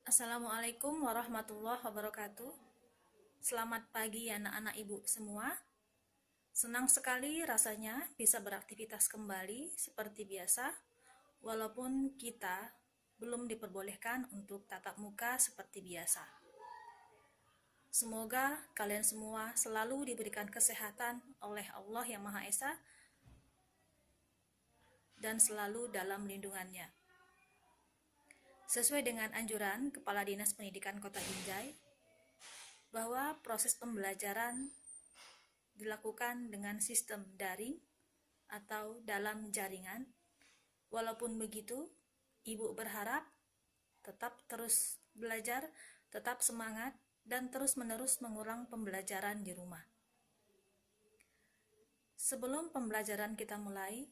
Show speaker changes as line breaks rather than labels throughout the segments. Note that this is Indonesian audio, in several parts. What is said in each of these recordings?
Assalamualaikum warahmatullahi wabarakatuh. Selamat pagi anak-anak ibu semua. Senang sekali rasanya bisa beraktivitas kembali seperti biasa, walaupun kita belum diperbolehkan untuk tatap muka seperti biasa. Semoga kalian semua selalu diberikan kesehatan oleh Allah yang Maha Esa dan selalu dalam lindungannya. Sesuai dengan anjuran Kepala Dinas Pendidikan Kota Binjai, bahwa proses pembelajaran dilakukan dengan sistem daring atau dalam jaringan. Walaupun begitu, Ibu berharap tetap terus belajar, tetap semangat, dan terus-menerus mengulang pembelajaran di rumah. Sebelum pembelajaran kita mulai,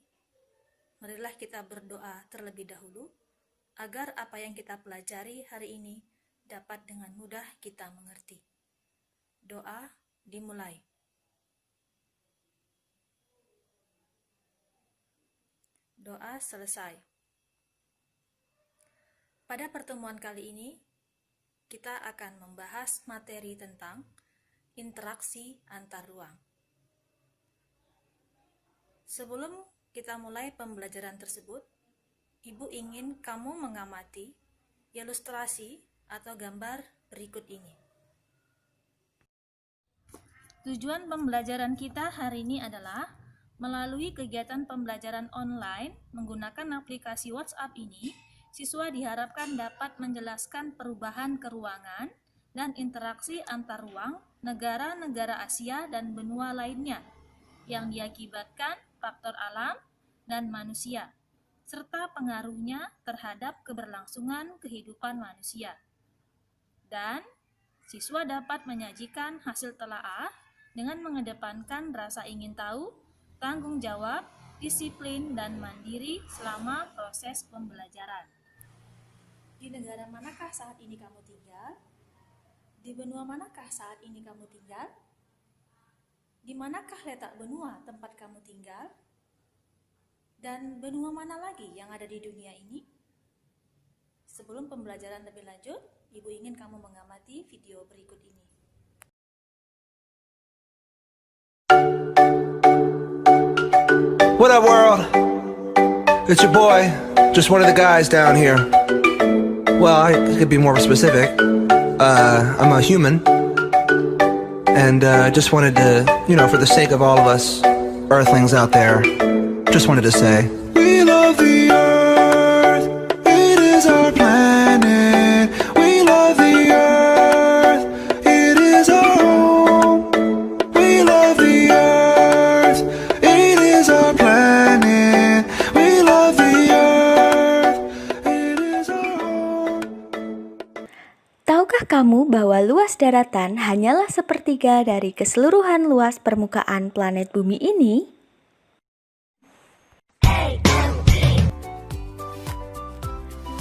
marilah kita berdoa terlebih dahulu, agar apa yang kita pelajari hari ini dapat dengan mudah kita mengerti. Doa dimulai. Doa selesai. Pada pertemuan kali ini, kita akan membahas materi tentang interaksi antar ruang. Sebelum kita mulai pembelajaran tersebut, Ibu ingin kamu mengamati ilustrasi atau gambar berikut ini. Tujuan pembelajaran kita hari ini adalah melalui kegiatan pembelajaran online menggunakan aplikasi WhatsApp ini, siswa diharapkan dapat menjelaskan perubahan keruangan dan interaksi antar ruang negara-negara Asia dan benua lainnya yang diakibatkan faktor alam dan manusia, serta pengaruhnya terhadap keberlangsungan kehidupan manusia. Dan siswa dapat menyajikan hasil telaah dengan mengedepankan rasa ingin tahu, tanggung jawab, disiplin, dan mandiri selama proses pembelajaran. Di negara manakah saat ini kamu tinggal? Di benua manakah saat ini kamu tinggal? Di manakah letak benua tempat kamu tinggal? Dan benua mana lagi yang ada di dunia ini? Sebelum pembelajaran lebih lanjut, Ibu ingin kamu mengamati video berikut ini.
What up, world? It's your boy, just one of the guys down here. Well, I could be more specific. I'm a human, and just wanted to, for the sake of all of us Earthlings out there, just wanted to say, we love the Earth, it is our planet. We love the Earth, it is our home. We love the Earth, it is our planet. We love the Earth, it is our home.
Tahukah kamu bahwa luas daratan hanyalah sepertiga dari keseluruhan luas permukaan planet bumi ini?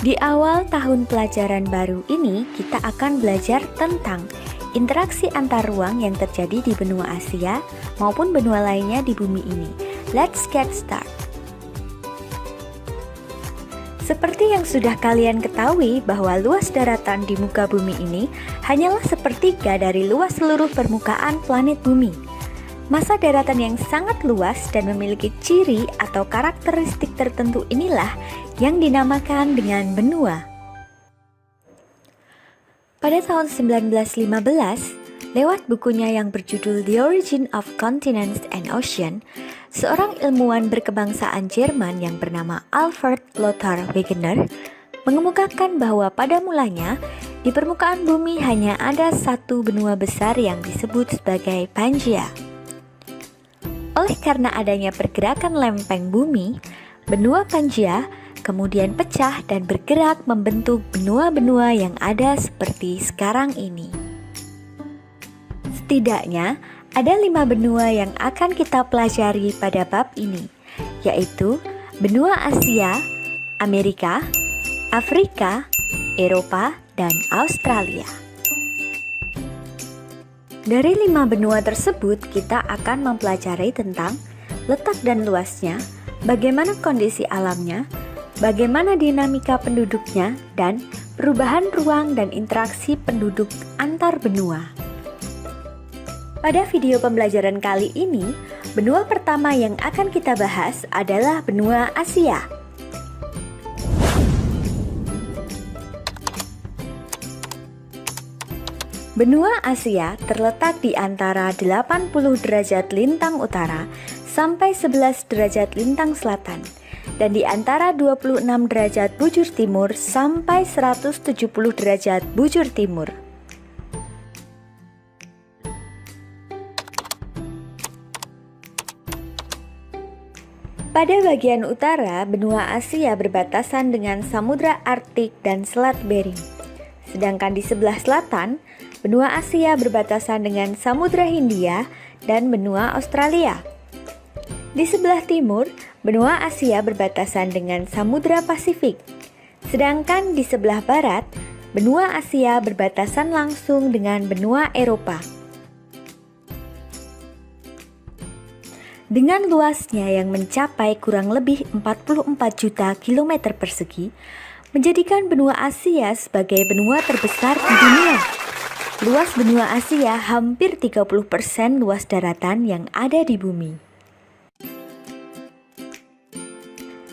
Di awal tahun pelajaran baru ini, kita akan belajar tentang interaksi antar ruang yang terjadi di benua Asia maupun benua lainnya di bumi ini. Let's get started. Seperti yang sudah kalian ketahui bahwa luas daratan di muka bumi ini hanyalah sepertiga dari luas seluruh permukaan planet bumi. Masa daratan yang sangat luas dan memiliki ciri atau karakteristik tertentu inilah yang dinamakan dengan benua. Pada tahun 1915, lewat bukunya yang berjudul The Origin of Continents and Ocean, seorang ilmuwan berkebangsaan Jerman yang bernama Alfred Lothar Wegener mengemukakan bahwa pada mulanya di permukaan bumi hanya ada satu benua besar yang disebut sebagai Pangaea. Oleh karena adanya pergerakan lempeng bumi, benua Pangaea kemudian pecah dan bergerak membentuk benua-benua yang ada seperti sekarang ini. Setidaknya ada 5 benua yang akan kita pelajari pada bab ini, yaitu benua Asia, Amerika, Afrika, Eropa, dan Australia. Dari 5 benua tersebut, kita akan mempelajari tentang letak dan luasnya, bagaimana kondisi alamnya, bagaimana dinamika penduduknya, dan perubahan ruang dan interaksi penduduk antar benua. Pada video pembelajaran kali ini, benua pertama yang akan kita bahas adalah benua Asia. Benua Asia terletak di antara 80 derajat lintang utara sampai 11 derajat lintang selatan, dan di antara 26 derajat bujur timur sampai 170 derajat bujur timur. Pada bagian utara, benua Asia berbatasan dengan Samudra Arktik dan Selat Bering. Sedangkan di sebelah selatan, benua Asia berbatasan dengan Samudra Hindia dan benua Australia. Di sebelah timur, benua Asia berbatasan dengan Samudra Pasifik. Sedangkan di sebelah barat, benua Asia berbatasan langsung dengan benua Eropa. Dengan luasnya yang mencapai kurang lebih 44 juta kilometer persegi, menjadikan benua Asia sebagai benua terbesar di dunia. Luas benua Asia hampir 30% luas daratan yang ada di bumi.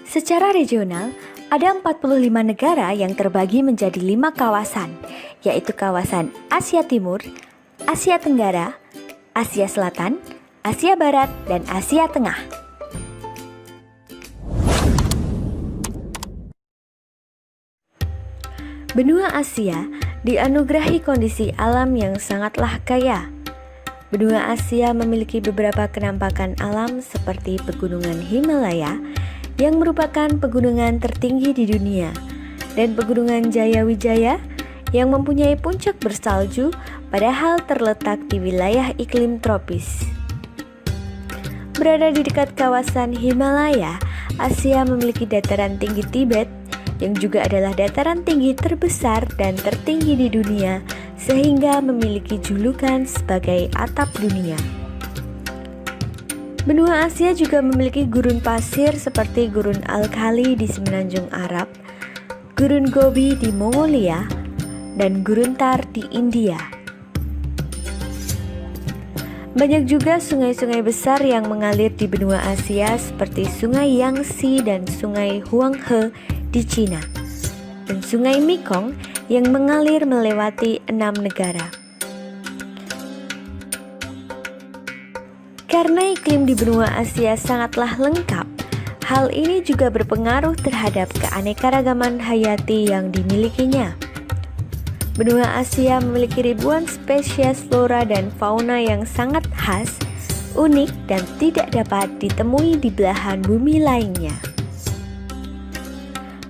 Secara regional, ada 45 negara yang terbagi menjadi 5 kawasan, yaitu kawasan Asia Timur, Asia Tenggara, Asia Selatan, Asia Barat, dan Asia Tengah. Benua Asia dianugerahi kondisi alam yang sangatlah kaya. Benua Asia memiliki beberapa kenampakan alam seperti pegunungan Himalaya yang merupakan pegunungan tertinggi di dunia, dan pegunungan Jayawijaya yang mempunyai puncak bersalju padahal terletak di wilayah iklim tropis. Berada di dekat kawasan Himalaya, Asia memiliki dataran tinggi Tibet yang juga adalah dataran tinggi terbesar dan tertinggi di dunia, sehingga memiliki julukan sebagai atap dunia. Benua Asia juga memiliki gurun pasir seperti Gurun Al-Khali di Semenanjung Arab, Gurun Gobi di Mongolia, dan Gurun Thar di India. Banyak juga sungai-sungai besar yang mengalir di benua Asia seperti Sungai Yangtze dan Sungai Huanghe di Cina, dan Sungai Mekong yang mengalir melewati 6 negara. Karena iklim di benua Asia sangatlah lengkap, hal ini juga berpengaruh terhadap keanekaragaman hayati yang dimilikinya. Benua Asia memiliki ribuan spesies flora dan fauna yang sangat khas, unik, dan tidak dapat ditemui di belahan bumi lainnya.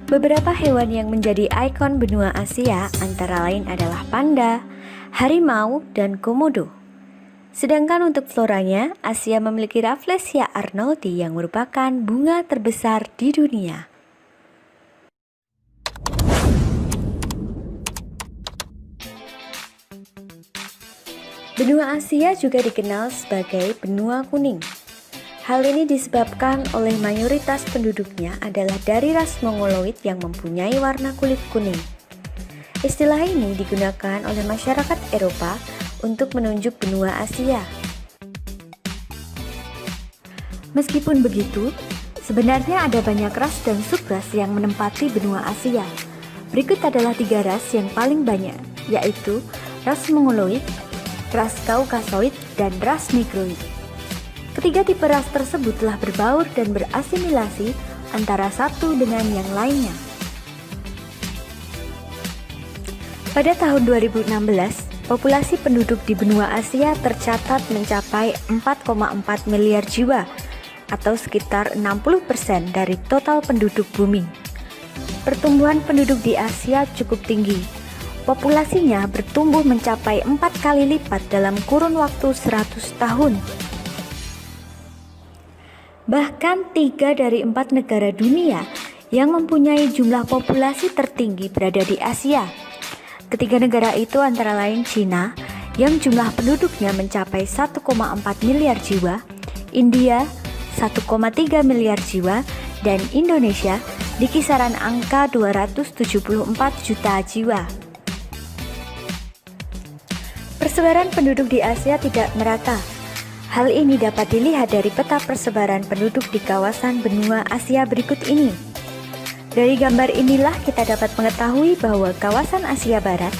Beberapa hewan yang menjadi ikon benua Asia antara lain adalah panda, harimau, dan komodo. Sedangkan untuk floranya, Asia memiliki Rafflesia arnoldii yang merupakan bunga terbesar di dunia. Benua Asia juga dikenal sebagai benua kuning. Hal ini disebabkan oleh mayoritas penduduknya adalah dari ras Mongoloid yang mempunyai warna kulit kuning. Istilah ini digunakan oleh masyarakat Eropa untuk menunjuk benua Asia. Meskipun begitu, sebenarnya ada banyak ras dan subras yang menempati benua Asia. Berikut adalah 3 ras yang paling banyak, yaitu ras Mongoloid, ras Kaukasoid, dan ras Negroid. Ketiga tipe ras tersebut telah berbaur dan berasimilasi antara satu dengan yang lainnya. Pada tahun 2016, populasi penduduk di benua Asia tercatat mencapai 4,4 miliar jiwa atau sekitar 60% dari total penduduk bumi. Pertumbuhan penduduk di Asia cukup tinggi. Populasinya bertumbuh mencapai 4 kali lipat dalam kurun waktu 100 tahun. Bahkan 3 dari 4 negara dunia yang mempunyai jumlah populasi tertinggi berada di Asia. Ketiga negara itu antara lain Cina yang jumlah penduduknya mencapai 1,4 miliar jiwa, India 1,3 miliar jiwa, dan Indonesia di kisaran angka 274 juta jiwa. Persebaran penduduk di Asia tidak merata. Hal ini dapat dilihat dari peta persebaran penduduk di kawasan benua Asia berikut ini. Dari gambar inilah kita dapat mengetahui bahwa kawasan Asia Barat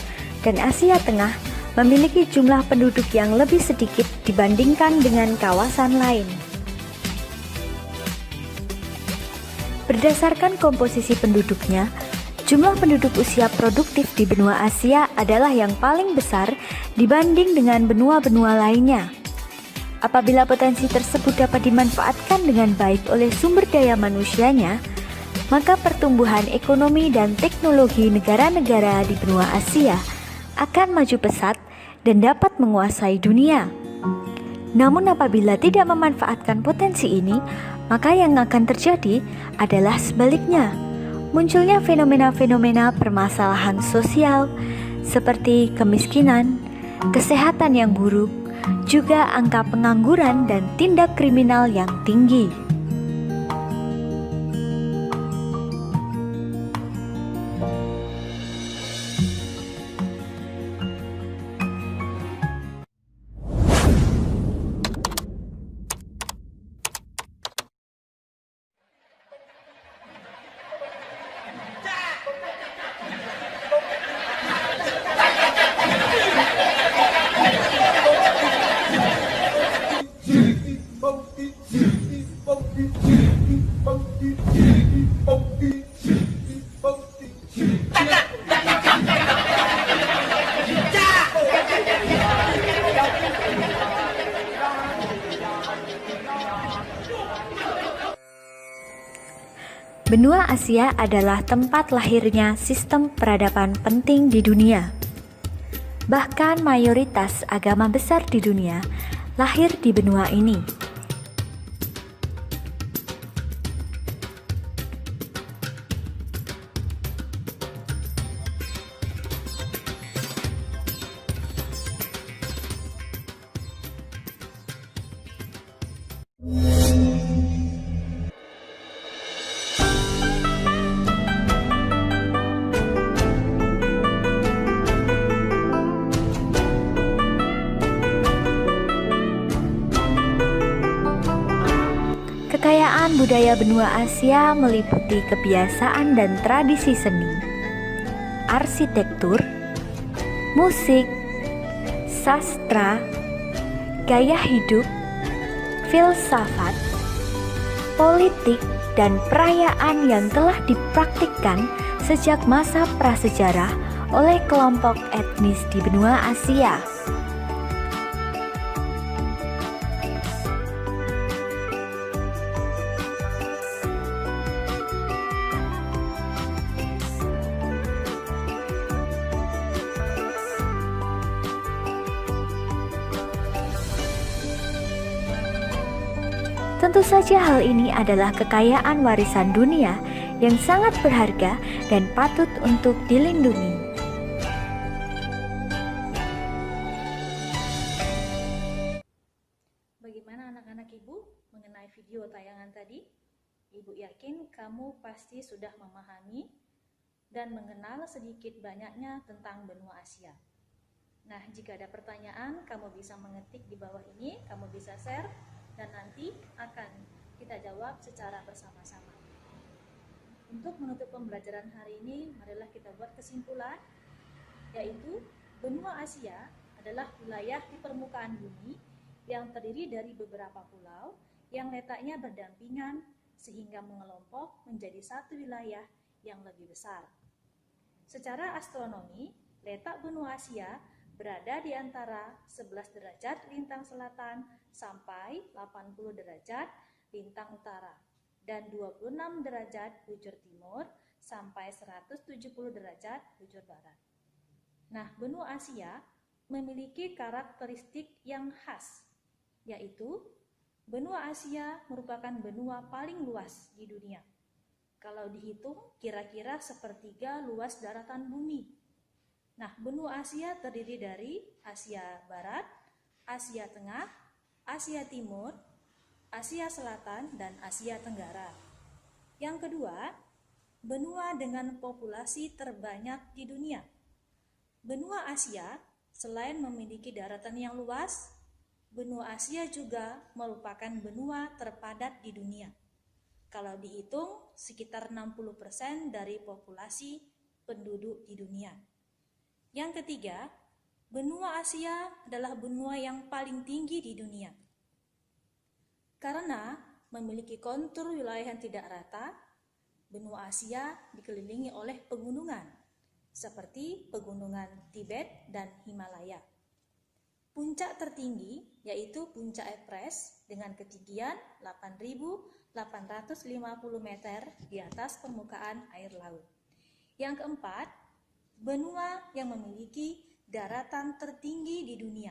dan Asia Tengah memiliki jumlah penduduk yang lebih sedikit dibandingkan dengan kawasan lain. Berdasarkan komposisi penduduknya, jumlah penduduk usia produktif di benua Asia adalah yang paling besar dibanding dengan benua-benua lainnya. Apabila potensi tersebut dapat dimanfaatkan dengan baik oleh sumber daya manusianya, maka pertumbuhan ekonomi dan teknologi negara-negara di benua Asia akan maju pesat dan dapat menguasai dunia. Namun apabila tidak memanfaatkan potensi ini, maka yang akan terjadi adalah sebaliknya. Munculnya fenomena-fenomena permasalahan sosial seperti kemiskinan, kesehatan yang buruk, juga angka pengangguran dan tindak kriminal yang tinggi. Benua Asia adalah tempat lahirnya sistem peradaban penting di dunia. Bahkan mayoritas agama besar di dunia lahir di benua ini. Kekayaan budaya benua Asia meliputi kebiasaan dan tradisi seni, arsitektur, musik, sastra, gaya hidup, filsafat, politik, dan perayaan yang telah dipraktikkan sejak masa prasejarah oleh kelompok etnis di benua Asia. Tentu saja hal ini adalah kekayaan warisan dunia yang sangat berharga dan patut untuk dilindungi.
Bagaimana anak-anak Ibu mengenai video tayangan tadi? Ibu yakin kamu pasti sudah memahami dan mengenal sedikit banyaknya tentang benua Asia. Nah, jika ada pertanyaan, kamu bisa mengetik di bawah ini, kamu bisa share, dan nanti akan kita jawab secara bersama-sama. Untuk menutup pembelajaran hari ini, marilah kita buat kesimpulan, yaitu benua Asia adalah wilayah di permukaan bumi yang terdiri dari beberapa pulau yang letaknya berdampingan sehingga mengelompok menjadi satu wilayah yang lebih besar. Secara astronomi, letak benua Asia berada di antara 11 derajat lintang selatan sampai 80 derajat lintang utara dan 26 derajat bujur timur sampai 170 derajat bujur barat. Nah, benua Asia memiliki karakteristik yang khas, yaitu benua Asia merupakan benua paling luas di dunia. Kalau dihitung, kira-kira sepertiga luas daratan bumi. Nah, benua Asia terdiri dari Asia Barat, Asia Tengah, Asia Timur, Asia Selatan, dan Asia Tenggara. Yang kedua, benua dengan populasi terbanyak di dunia. Benua Asia, selain memiliki daratan yang luas, benua Asia juga merupakan benua terpadat di dunia. Kalau dihitung, sekitar 60% dari populasi penduduk di dunia. Yang ketiga, benua Asia adalah benua yang paling tinggi di dunia. Karena memiliki kontur wilayah yang tidak rata, benua Asia dikelilingi oleh pegunungan, seperti pegunungan Tibet dan Himalaya. Puncak tertinggi yaitu Puncak Everest dengan ketinggian 8.850 meter di atas permukaan air laut. Yang keempat, benua yang memiliki daratan tertinggi di dunia,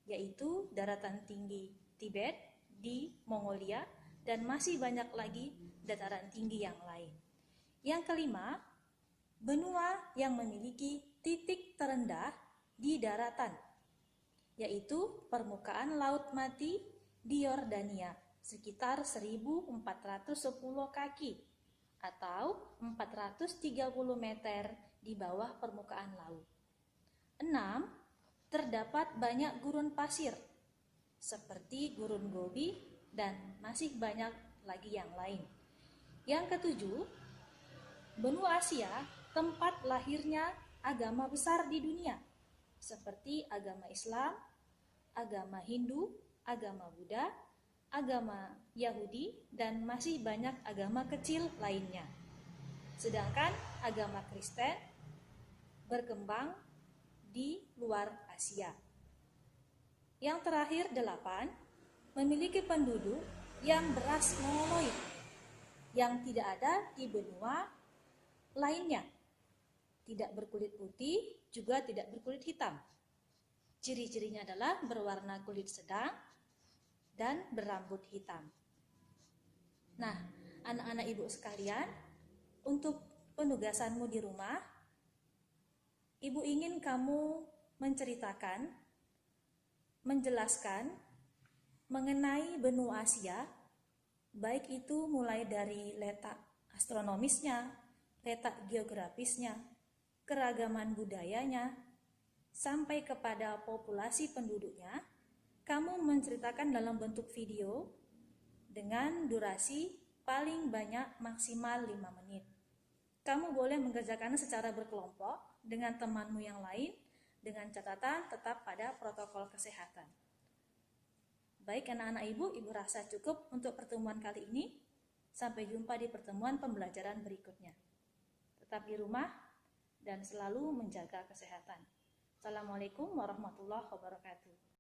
yaitu daratan tinggi Tibet di Mongolia dan masih banyak lagi dataran tinggi yang lain. Yang kelima, benua yang memiliki titik terendah di daratan, yaitu permukaan laut mati di Yordania sekitar 1.410 kaki atau 430 meter di bawah permukaan laut. 6. Terdapat banyak gurun pasir seperti Gurun Gobi dan masih banyak lagi yang lain. Yang ketujuh, benua Asia tempat lahirnya agama besar di dunia seperti agama Islam, agama Hindu, agama Buddha, agama Yahudi, dan masih banyak agama kecil lainnya. Sedangkan agama Kristen berkembang di luar Asia. Yang terakhir 8, memiliki penduduk yang beras mongoloid yang tidak ada di benua lainnya. Tidak berkulit putih, juga tidak berkulit hitam. Ciri-cirinya adalah berwarna kulit sedang dan berambut hitam. Nah, anak-anak ibu sekalian, untuk penugasanmu di rumah, ibu ingin kamu menceritakan, menjelaskan mengenai benua Asia, baik itu mulai dari letak astronomisnya, letak geografisnya, keragaman budayanya, sampai kepada populasi penduduknya. Kamu menceritakan dalam bentuk video dengan durasi paling banyak maksimal 5 menit. Kamu boleh mengerjakannya secara berkelompok dengan temanmu yang lain, dengan catatan tetap pada protokol kesehatan. Baik anak-anak ibu rasa cukup untuk pertemuan kali ini. Sampai jumpa di pertemuan pembelajaran berikutnya. Tetap di rumah dan selalu menjaga kesehatan. Assalamualaikum warahmatullahi wabarakatuh.